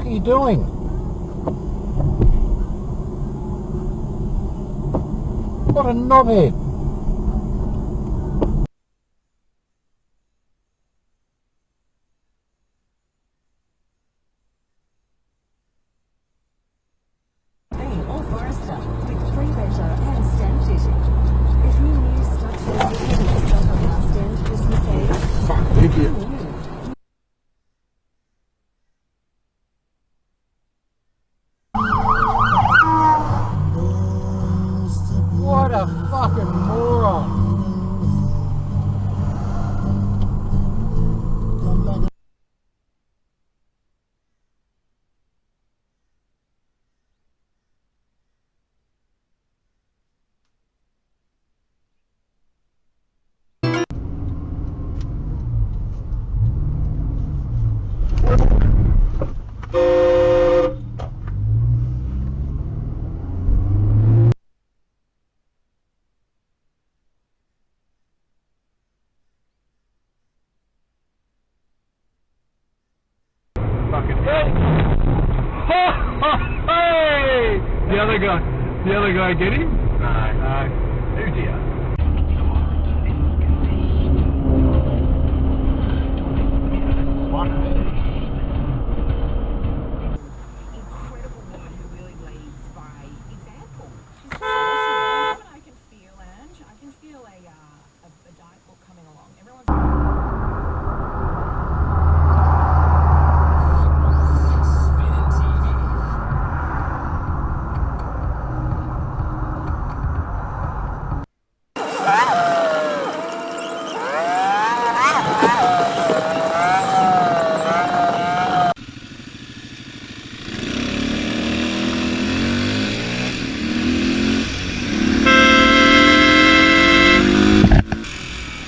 are you doing? What a knobhead. What a fucking moron! Fucking hell! Hey! The other guy get him? No. Oh dear. Incredible woman who really leads by example. She's awesome. I can feel, Ange. I can feel a diet book coming along. Everyone's.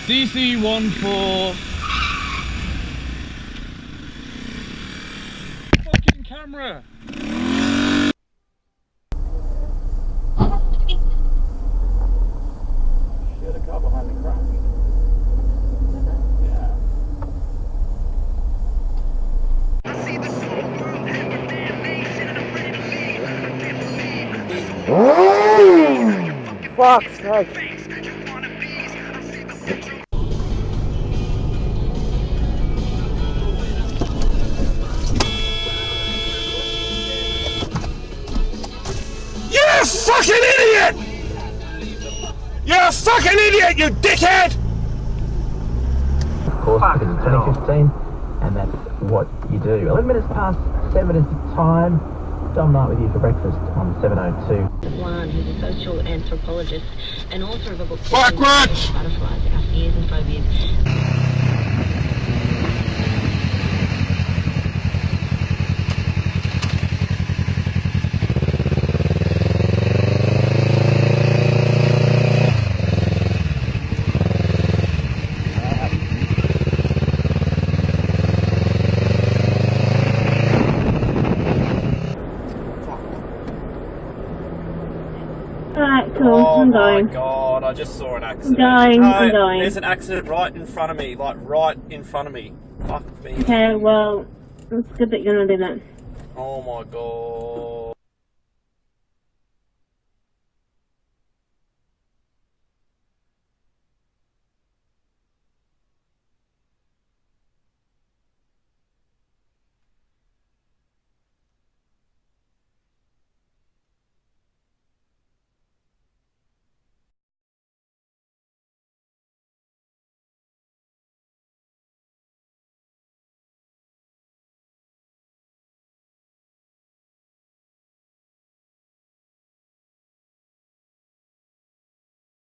CC14 fucking camera. Shit, a car behind me crashed. Yeah. Fuck's sake. You fucking idiot! You're a fucking idiot, you dickhead! Of course, because it's 2015, and that's what you do. 11 minutes past 7 is the time. Dom Knight with you for breakfast on 7:02. One who's a social anthropologist and author of a book Backwards! Butterflies, Our Fears and Phobias. Alright, cool, I'm going. Oh my god, I just saw an accident. I'm going. There's an accident right in front of me, like right in front of me. Fuck me. Okay, well, it's good that you're gonna do that. Oh my god.